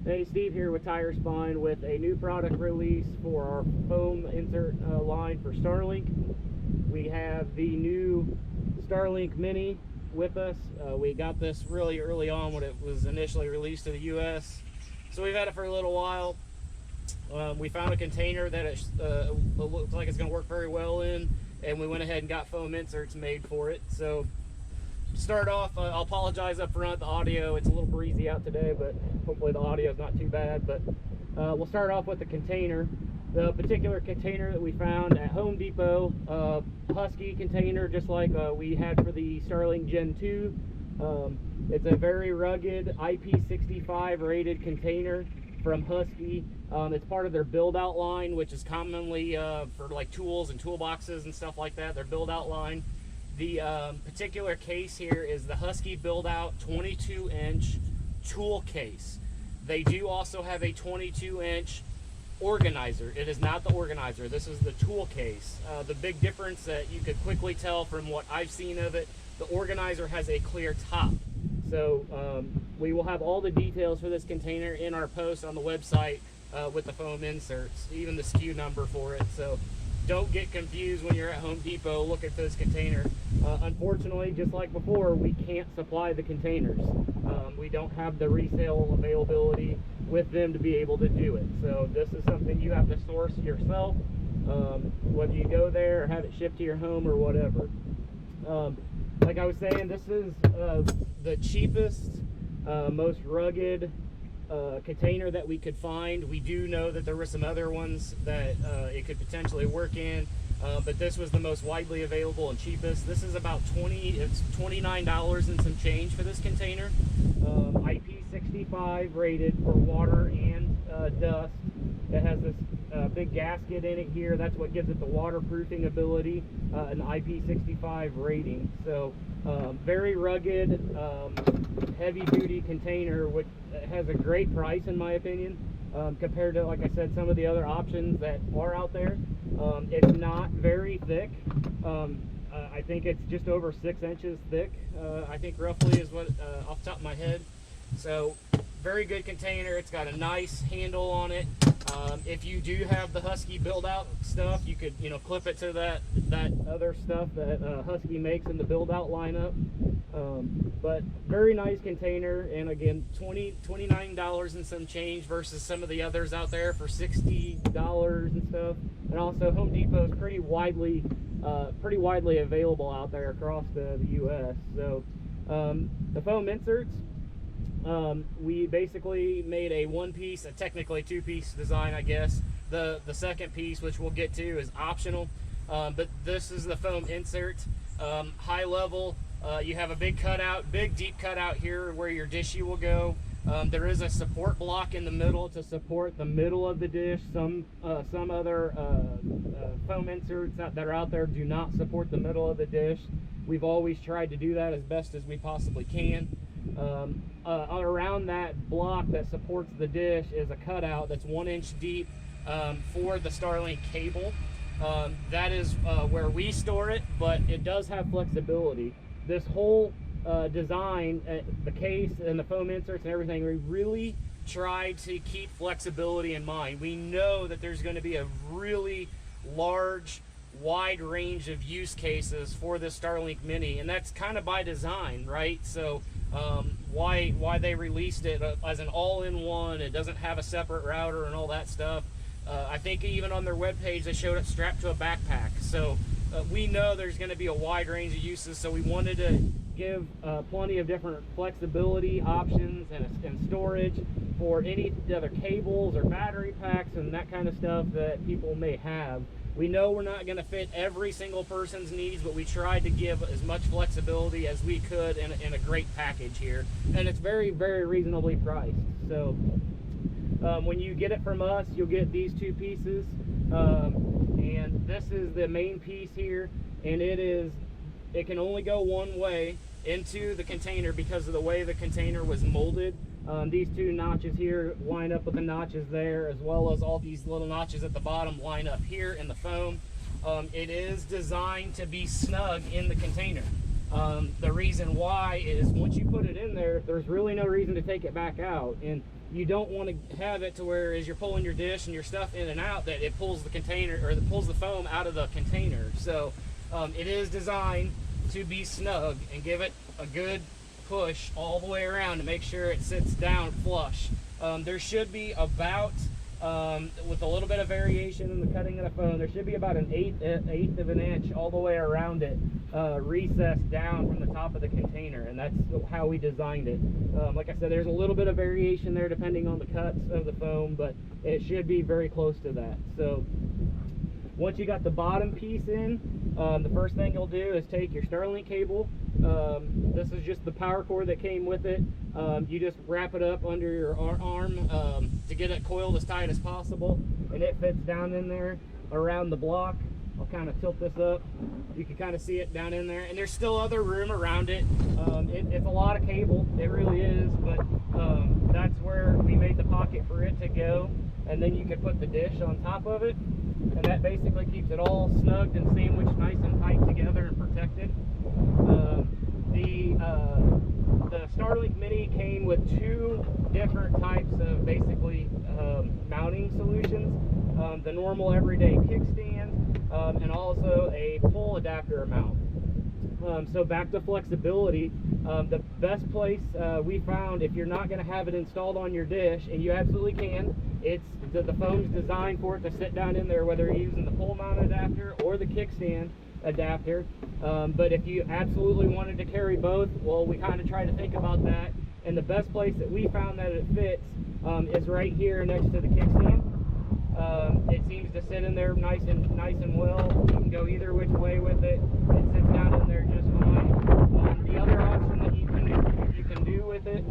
Hey, Steve here with Tire Spine with a new product release for our foam insert line for Starlink. We have the new Starlink Mini with us. We got this really early on when it was initially released to the US. So we've had it for a little while. We found a container that it looks like it's going to work very well in, and we went ahead and got foam inserts made for it. So to start off, I'll apologize up front, the audio, it's a little breezy out today, but hopefully the audio is not too bad. But we'll start off with the container. The particular container that we found at Home Depot, Husky container, just like we had for the Starlink Gen 2. It's a very rugged IP65 rated container from Husky. It's part of their Build Out line, which is commonly for like tools and toolboxes and stuff like that, their Build Out line. The particular case here is the Husky Build Out 22-inch tool case. They do also have a 22-inch organizer. It is not the organizer. This is the tool case. The big difference that you could quickly tell from what I've seen of it, the organizer has a clear top. So we will have all the details for this container in our post on the website with the foam inserts, even the SKU number for it. So don't get confused when you're at Home Depot looking for this container. Unfortunately, just like before, we can't supply the containers. We don't have the resale availability with them to be able to do it. So this is something you have to source yourself, whether you go there or have it shipped to your home or whatever. Like I was saying, this is the cheapest, most rugged container that we could find. We do know that there were some other ones that it could potentially work in, but this was the most widely available and cheapest. This is about it's $29 and some change for this container. IP65 rated for water and dust. It has this big gasket in it here. That's what gives it the waterproofing ability, an IP65 rating. So very rugged, heavy-duty container, which has a great price in my opinion, compared to, like I said, some of the other options that are out there. It's not very thick. I think it's just over 6 inches thick, I think roughly is what, off the top of my head. So very good container. It's got a nice handle on it. If you do have the Husky Build Out stuff, you could, clip it to that other stuff that Husky makes in the Build Out lineup. But very nice container, and again, $29 and some change versus some of the others out there for $60 and stuff. And also Home Depot is pretty widely available out there across the US. So the foam inserts, we basically made a one-piece, a technically two-piece design, I guess. The second piece, which we'll get to, is optional, but this is the foam insert. High level, you have a big deep cutout here where your dishy will go. There is a support block in the middle to support the middle of the dish. Some other foam inserts that are out there do not support the middle of the dish. We've always tried to do that as best as we possibly can. Around that block that supports the dish is a cutout that's 1 inch deep for the Starlink cable. That is where we store it, but it does have flexibility. This whole design, the case and the foam inserts and everything, we really tried to keep flexibility in mind. We know that there's going to be a really large, wide range of use cases for this Starlink Mini, and that's kind of by design, right? So why they released it as an all-in-one, it doesn't have a separate router and all that stuff. I think even on their webpage they showed it strapped to a backpack. So we know there's going to be a wide range of uses, so we wanted to give plenty of different flexibility options and storage for any other cables or battery packs and that kind of stuff that people may have. We know we're not going to fit every single person's needs, but we tried to give as much flexibility as we could in a great package here. And it's very, very reasonably priced. So when you get it from us, you'll get these two pieces. And this is the main piece here. And it can only go one way into the container because of the way the container was molded. These two notches here line up with the notches there, as well as all these little notches at the bottom line up here in the foam. It is designed to be snug in the container. The reason why is once you put it in there, there's really no reason to take it back out, and you don't want to have it to where as you're pulling your dish and your stuff in and out that it pulls the container, or it pulls the foam out of the container. So it is designed to be snug and give it a good push all the way around to make sure it sits down flush. There should be about, with a little bit of variation in the cutting of the foam, there should be about an eighth of an inch all the way around it, recessed down from the top of the container, and that's how we designed it. Like I said, there's a little bit of variation there depending on the cuts of the foam, but it should be very close to that. So once you got the bottom piece in, the first thing you'll do is take your Starlink cable. This is just the power cord that came with it. You just wrap it up under your arm to get it coiled as tight as possible, and it fits down in there around the block. I'll kind of tilt this up. You can kind of see it down in there, and there's still other room around it. It's a lot of cable, it really is, but that's where we made the pocket for it to go, and then you can put the dish on top of it, and that basically keeps it all snugged and sandwiched nice and tight together and protected. The Starlink Mini came with two different types of basically mounting solutions. The normal everyday kickstand, and also a pull adapter mount. So back to flexibility, the best place we found, if you're not going to have it installed on your dish, and you absolutely can, it's the foam's designed for it to sit down in there, whether you're using the pull mount adapter or the kickstand adapter. But if you absolutely wanted to carry both, well, we kind of try to think about that, and the best place that we found that it fits is right here next to the kickstand. It seems to sit in there nice and well. You can go either which way with it. It sits down in there just fine. The other option that you can do with it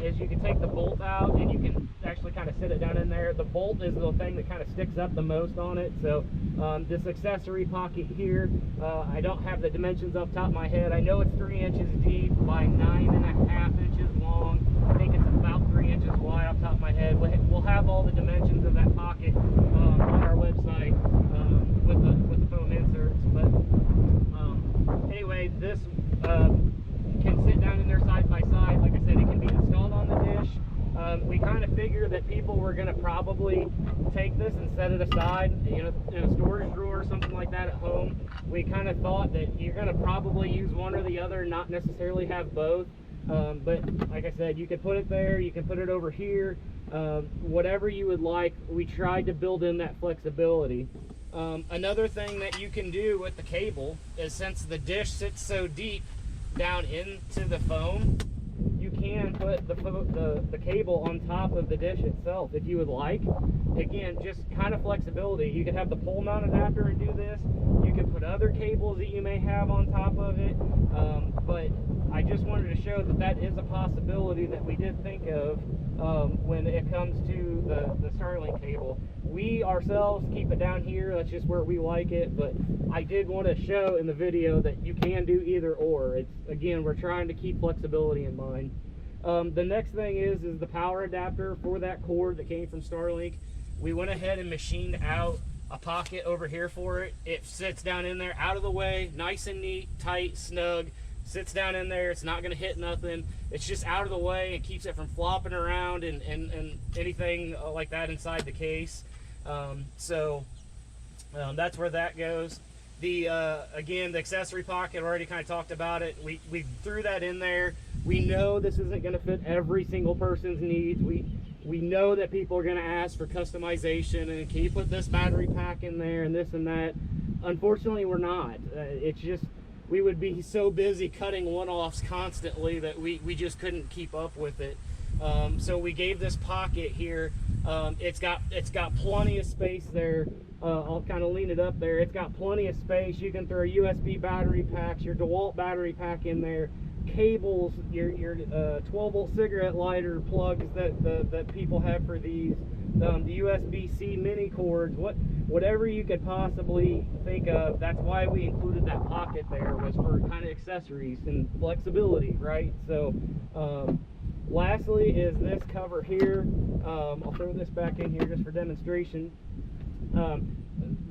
is you can take the bolt out, and you can actually kind of sit it down in there. The bolt is the thing that kind of sticks up the most on it. So this accessory pocket here, I don't have the dimensions off the top of my head. I know it's 3 inches deep by 9.5 inches long. I think it's about 3 inches wide off the top of my head. We'll have all the dimensions of that pocket on our website with the foam inserts. But anyway, this can sit down in there side by side. Like I said, it can be installed on the dish. We kind of figured that people were going to probably take this and set it aside, in a storage drawer or something like that at home. We kind of thought that you're going to probably use one or the other, not necessarily have both. But like I said, you can put it there, you can put it over here, whatever you would like. We tried to build in that flexibility. Another thing that you can do with the cable is, since the dish sits so deep down into the foam, you can put the cable on top of the dish itself if you would like. Again, just kind of flexibility. You could have the pole mount adapter and do this. You can put other cables that you may have on top of it. But I just wanted to show that that is a possibility that we did think of when it comes to the Starlink cable. We ourselves keep it down here. That's just where we like it. But I did want to show in the video that you can do either or. It's, again, we're trying to keep flexibility in mind. The next thing is the power adapter for that cord that came from Starlink. We went ahead and machined out a pocket over here for it. It sits down in there, out of the way, nice and neat, tight, snug. Sits down in there. It's not going to hit nothing. It's just out of the way and keeps it from flopping around and anything like that inside the case. So that's where that goes. Again, the accessory pocket, already kind of talked about it. We threw that in there. We know this isn't going to fit every single person's needs. We know that people are going to ask for customization, and can you put this battery pack in there and this and that. Unfortunately, we're not. It's just, we would be so busy cutting one-offs constantly that we just couldn't keep up with it. So we gave this pocket here. It's got plenty of space there. I'll kind of lean it up there. It's got plenty of space. You can throw USB battery packs, your DeWalt battery pack in there, cables, your 12-volt cigarette lighter plugs that people have for these, the USB-C mini cords, whatever you could possibly think of. That's why we included that pocket there, was for kind of accessories and flexibility, right? So lastly is this cover here. I'll throw this back in here just for demonstration.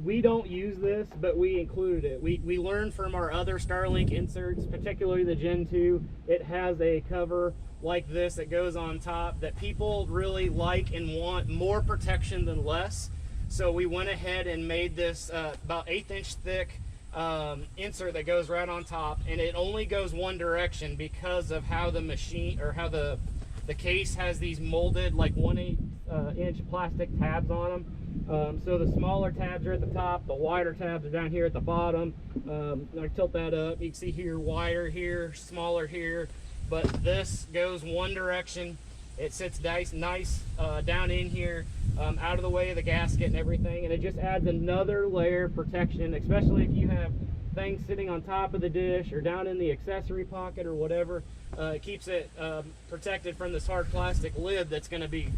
we don't use this, but we included it. We learned from our other Starlink inserts, particularly the Gen 2, it has a cover like this that goes on top that people really like and want more protection than less. So we went ahead and made this about 1/8 inch thick insert that goes right on top, and it only goes one direction because of how the machine, or how the case has these molded like 1/8 inch plastic tabs on them. So the smaller tabs are at the top, the wider tabs are down here at the bottom. I tilt that up, you can see here, wider here, smaller here, but this goes one direction. It sits nice down in here, out of the way of the gasket and everything, and it just adds another layer of protection, especially if you have things sitting on top of the dish or down in the accessory pocket or whatever. It keeps it protected from this hard plastic lid that's going to be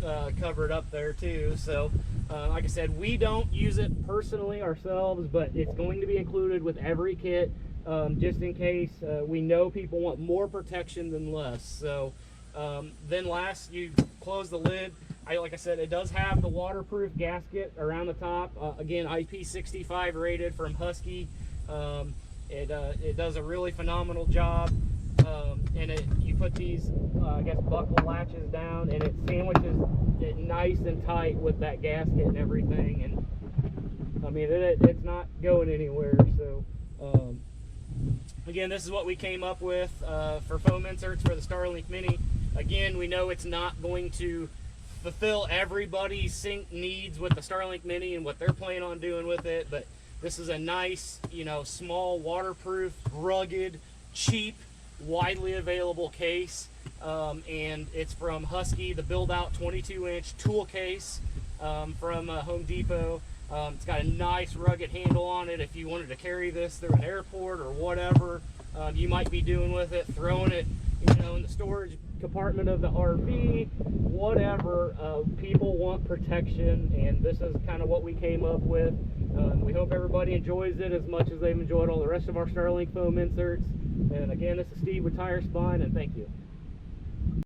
covered up there too. So like I said, we don't use it personally ourselves, but it's going to be included with every kit, just in case. We know people want more protection than less. So then last, you close the lid. Like I said, it does have the waterproof gasket around the top. Again, IP65 rated from Husky. It does a really phenomenal job. And you put these, I guess, buckle latches down, and it sandwiches it nice and tight with that gasket and everything. And I mean, it's not going anywhere. So again, this is what we came up with for foam inserts for the Starlink Mini. Again, we know it's not going to fulfill everybody's sync needs with the Starlink Mini and what they're planning on doing with it, but this is a nice, you know, small, waterproof, rugged, cheap, widely available case, and it's from Husky, the Build Out 22-inch tool case from Home Depot. It's got a nice rugged handle on it if you wanted to carry this through an airport or whatever you might be doing with it, throwing it, you know, in the storage compartment of the RV, whatever. People want protection, and this is kind of what we came up with. We hope everybody enjoys it as much as they've enjoyed all the rest of our Starlink foam inserts. And again, this is Steve with Tire Spine, and thank you.